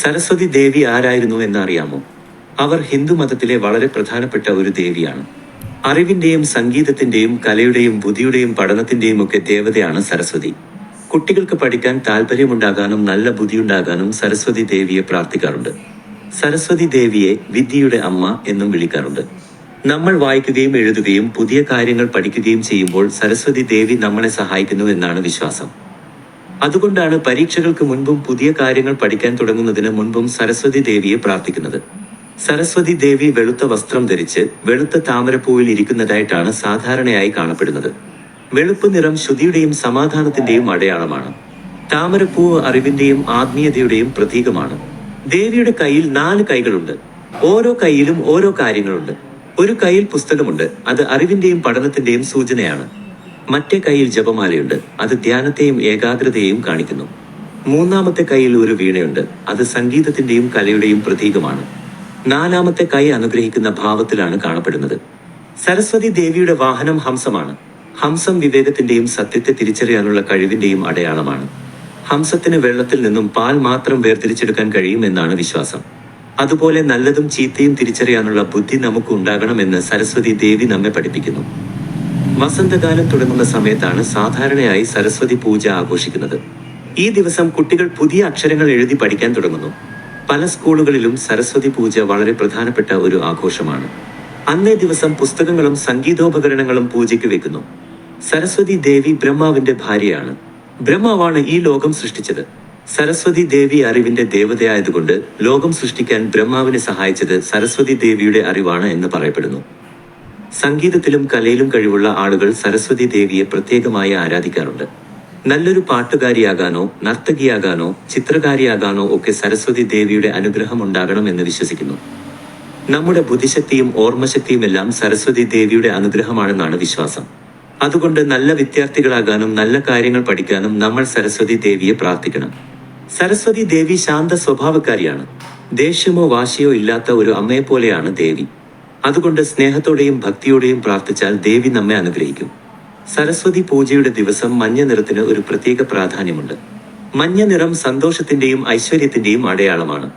സരസ്വതി ദേവി ആരായിരുന്നു എന്നറിയാമോ? അവർ ഹിന്ദുമതത്തിലെ വളരെ പ്രധാനപ്പെട്ട ഒരു ദേവിയാണ്. അറിവിന്റെയും സംഗീതത്തിന്റെയും കലയുടെയും ബുദ്ധിയുടെയും പഠനത്തിന്റെയും ഒക്കെ ദേവതയാണ് സരസ്വതി. കുട്ടികൾക്ക് പഠിക്കാൻ താല്പര്യമുണ്ടാകാനും നല്ല ബുദ്ധിയുണ്ടാകാനും സരസ്വതി ദേവിയെ പ്രാർത്ഥിക്കാറുണ്ട്. സരസ്വതി ദേവിയെ വിദ്യയുടെ അമ്മ എന്നും വിളിക്കാറുണ്ട്. നമ്മൾ വായിക്കുകയും എഴുതുകയും പുതിയ കാര്യങ്ങൾ പഠിക്കുകയും ചെയ്യുമ്പോൾ സരസ്വതി ദേവി നമ്മളെ സഹായിക്കുന്നു എന്നാണ് വിശ്വാസം. അതുകൊണ്ടാണ് പരീക്ഷകൾക്ക് മുൻപും പുതിയ കാര്യങ്ങൾ പഠിക്കാൻ തുടങ്ങുന്നതിന് മുൻപും സരസ്വതി ദേവിയെ പ്രാർത്ഥിക്കുന്നത്. സരസ്വതി ദേവി വെളുത്ത വസ്ത്രം ധരിച്ച് വെളുത്ത താമരപ്പൂവിൽ ഇരിക്കുന്നതായിട്ടാണ് സാധാരണയായി കാണപ്പെടുന്നത്. വെളുപ്പ് നിറം ശുദ്ധിയുടെയും സമാധാനത്തിന്റെയും അടയാളമാണ്. താമരപ്പൂവ് അറിവിന്റെയും ആത്മീയതയുടെയും പ്രതീകമാണ്. ദേവിയുടെ കയ്യിൽ 4 കൈകളുണ്ട്. ഓരോ കൈയിലും ഓരോ കാര്യങ്ങളുണ്ട്. ഒരു കൈയിൽ പുസ്തകമുണ്ട്, അത് അറിവിന്റെയും പഠനത്തിന്റെയും സൂചനയാണ്. മറ്റേ കൈയിൽ ജപമാലയുണ്ട്, അത് ധ്യാനത്തെയും ഏകാഗ്രതയെയും കാണിക്കുന്നു. 3-ാമത്തെ കൈയിൽ ഒരു വീണയുണ്ട്, അത് സംഗീതത്തിന്റെയും കലയുടെയും പ്രതീകമാണ്. 4-ാമത്തെ കൈ അനുഗ്രഹിക്കുന്ന ഭാവത്തിലാണ് കാണപ്പെടുന്നത്. സരസ്വതി ദേവിയുടെ വാഹനം ഹംസമാണ്. ഹംസം വിവേകത്തിന്റെയും സത്യത്തെ തിരിച്ചറിയാനുള്ള കഴിവിന്റെയും അടയാളമാണ്. ഹംസത്തിന് വെള്ളത്തിൽ നിന്നും പാൽ മാത്രം വേർതിരിച്ചെടുക്കാൻ കഴിയുമെന്നാണ് വിശ്വാസം. അതുപോലെ നല്ലതും ചീത്തയും തിരിച്ചറിയാനുള്ള ബുദ്ധി നമുക്ക് ഉണ്ടാകണമെന്ന് സരസ്വതി ദേവി നമ്മെ പഠിപ്പിക്കുന്നു. വസന്തകാലം തുടങ്ങുന്ന സമയത്താണ് സാധാരണയായി സരസ്വതി പൂജ ആഘോഷിക്കുന്നത്. ഈ ദിവസം കുട്ടികൾ പുതിയ അക്ഷരങ്ങൾ എഴുതി പഠിക്കാൻ തുടങ്ങുന്നു. പല സ്കൂളുകളിലും സരസ്വതി പൂജ വളരെ പ്രധാനപ്പെട്ട ഒരു ആഘോഷമാണ്. അന്നേ ദിവസം പുസ്തകങ്ങളും സംഗീതോപകരണങ്ങളും പൂജയ്ക്ക് വെക്കുന്നു. സരസ്വതി ദേവി ബ്രഹ്മാവിന്റെ ഭാര്യയാണ്. ബ്രഹ്മാവാണ് ഈ ലോകം സൃഷ്ടിച്ചത്. സരസ്വതി ദേവി അറിവിന്റെ ദേവതയായതുകൊണ്ട് ലോകം സൃഷ്ടിക്കാൻ ബ്രഹ്മാവിനെ സഹായിച്ചത് സരസ്വതി ദേവിയുടെ അറിവാണ് എന്ന് പറയപ്പെടുന്നു. സംഗീതത്തിലും കലയിലും കഴിവുള്ള ആളുകൾ സരസ്വതി ദേവിയെ പ്രത്യേകമായി ആരാധിക്കാറുണ്ട്. നല്ലൊരു പാട്ടുകാരിയാകാനോ നർത്തകിയാകാനോ ചിത്രകാരിയാകാനോ ഒക്കെ സരസ്വതി ദേവിയുടെ അനുഗ്രഹം ഉണ്ടാകണം എന്ന് വിശ്വസിക്കുന്നു. നമ്മുടെ ബുദ്ധിശക്തിയും ഓർമ്മശക്തിയുമെല്ലാം സരസ്വതി ദേവിയുടെ അനുഗ്രഹമാണെന്നാണ് വിശ്വാസം. അതുകൊണ്ട് നല്ല വിദ്യാർത്ഥികളാകാനും നല്ല കാര്യങ്ങൾ പഠിക്കാനും നമ്മൾ സരസ്വതി ദേവിയെ പ്രാർത്ഥിക്കണം. സരസ്വതി ദേവി ശാന്ത സ്വഭാവക്കാരിയാണ്. ദേഷ്യമോ വാശിയോ ഇല്ലാത്ത ഒരു അമ്മയെപ്പോലെയാണ് ദേവി. അതുകൊണ്ട് സ്നേഹത്തോടെയും ഭക്തിയോടെയും പ്രാർത്ഥിച്ചാൽ ദേവി നമ്മെ അനുഗ്രഹിക്കും. സരസ്വതി പൂജയുടെ ദിവസം മഞ്ഞ നിറത്തിന് ഒരു പ്രത്യേക പ്രാധാന്യമുണ്ട്. മഞ്ഞ നിറം സന്തോഷത്തിന്റെയും ഐശ്വര്യത്തിന്റെയും അടയാളമാണ്.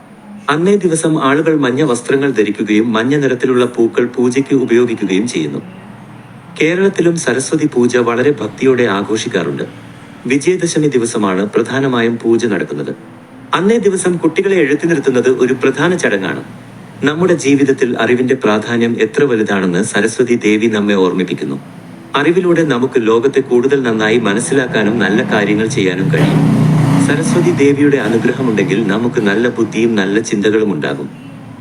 അന്നേ ദിവസം ആളുകൾ മഞ്ഞ വസ്ത്രങ്ങൾ ധരിക്കുകയും മഞ്ഞ നിറത്തിലുള്ള പൂക്കൾ പൂജയ്ക്ക് ഉപയോഗിക്കുകയും ചെയ്യുന്നു. കേരളത്തിലും സരസ്വതി പൂജ വളരെ ഭക്തിയോടെ ആഘോഷിക്കാറുണ്ട്. വിജയദശമി ദിവസമാണ് പ്രധാനമായും പൂജ നടക്കുന്നത്. അന്നേ ദിവസം കുട്ടികളെ എഴുത്തി നിർത്തുന്നത് ഒരു പ്രധാന ചടങ്ങാണ്. നമ്മുടെ ജീവിതത്തിൽ അറിവിന്റെ പ്രാധാന്യം എത്ര വലുതാണെന്ന് സരസ്വതി ദേവി നമ്മെ ഓർമ്മിപ്പിക്കുന്നു. അറിവിലൂടെ നമുക്ക് ലോകത്തെ കൂടുതൽ നന്നായി മനസ്സിലാക്കാനും നല്ല കാര്യങ്ങൾ ചെയ്യാനും കഴിയും. സരസ്വതി ദേവിയുടെ അനുഗ്രഹമുണ്ടെങ്കിൽ നമുക്ക് നല്ല ബുദ്ധിയും നല്ല ചിന്തകളും ഉണ്ടാകും.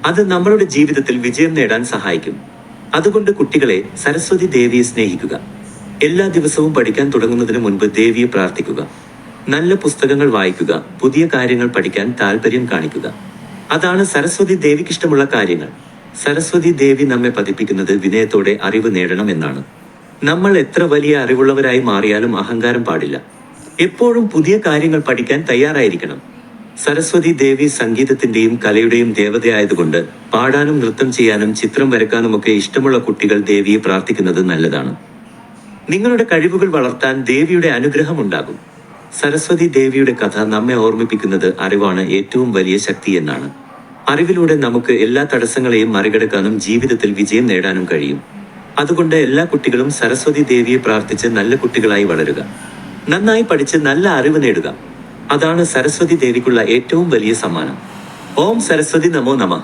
അത് നമ്മളുടെ ജീവിതത്തിൽ വിജയം നേടാൻ സഹായിക്കും. അതുകൊണ്ട് കുട്ടികളെ, സരസ്വതി ദേവിയെ സ്നേഹിക്കുക. എല്ലാ ദിവസവും പഠിക്കാൻ തുടങ്ങുന്നതിന് മുൻപ് ദേവിയെ പ്രാർത്ഥിക്കുക. നല്ല പുസ്തകങ്ങൾ വായിക്കുക. പുതിയ കാര്യങ്ങൾ പഠിക്കാൻ താല്പര്യം കാണിക്കുക. അതാണ് സരസ്വതി ദേവിക്കിഷ്ടമുള്ള കാര്യങ്ങൾ. സരസ്വതി ദേവി നമ്മെ പഠിപ്പിക്കുന്നത് വിനയത്തോടെ അറിവ് നേടണം എന്നാണ്. നമ്മൾ എത്ര വലിയ അറിവുള്ളവരായി മാറിയാലും അഹങ്കാരം പാടില്ല. എപ്പോഴും പുതിയ കാര്യങ്ങൾ പഠിക്കാൻ തയ്യാറായിരിക്കണം. സരസ്വതി ദേവി സംഗീതത്തിന്റെയും കലയുടെയും ദേവതയായതുകൊണ്ട് പാടാനും നൃത്തം ചെയ്യാനും ചിത്രം വരക്കാനുമൊക്കെ ഇഷ്ടമുള്ള കുട്ടികൾ ദേവിയെ പ്രാർത്ഥിക്കുന്നത് നല്ലതാണ്. നിങ്ങളുടെ കഴിവുകൾ വളർത്താൻ ദേവിയുടെ അനുഗ്രഹം ഉണ്ടാകും. സരസ്വതി ദേവിയുടെ കഥ നമ്മെ ഓർമ്മിപ്പിക്കുന്നത് അറിവാണ് ഏറ്റവും വലിയ ശക്തി എന്നാണ്. അറിവിലൂടെ നമുക്ക് എല്ലാ തടസ്സങ്ങളെയും മറികടക്കാനും ജീവിതത്തിൽ വിജയം നേടാനും കഴിയും. അതുകൊണ്ട് എല്ലാ കുട്ടികളും സരസ്വതി ദേവിയെ പ്രാർത്ഥിച്ച് നല്ല കുട്ടികളായി വളരുക. നന്നായി പഠിച്ച് നല്ല അറിവ് നേടുക. അതാണ് സരസ്വതി ദേവിക്കുള്ള ഏറ്റവും വലിയ സമ്മാനം. ഓം സരസ്വതി നമോ നമഃ.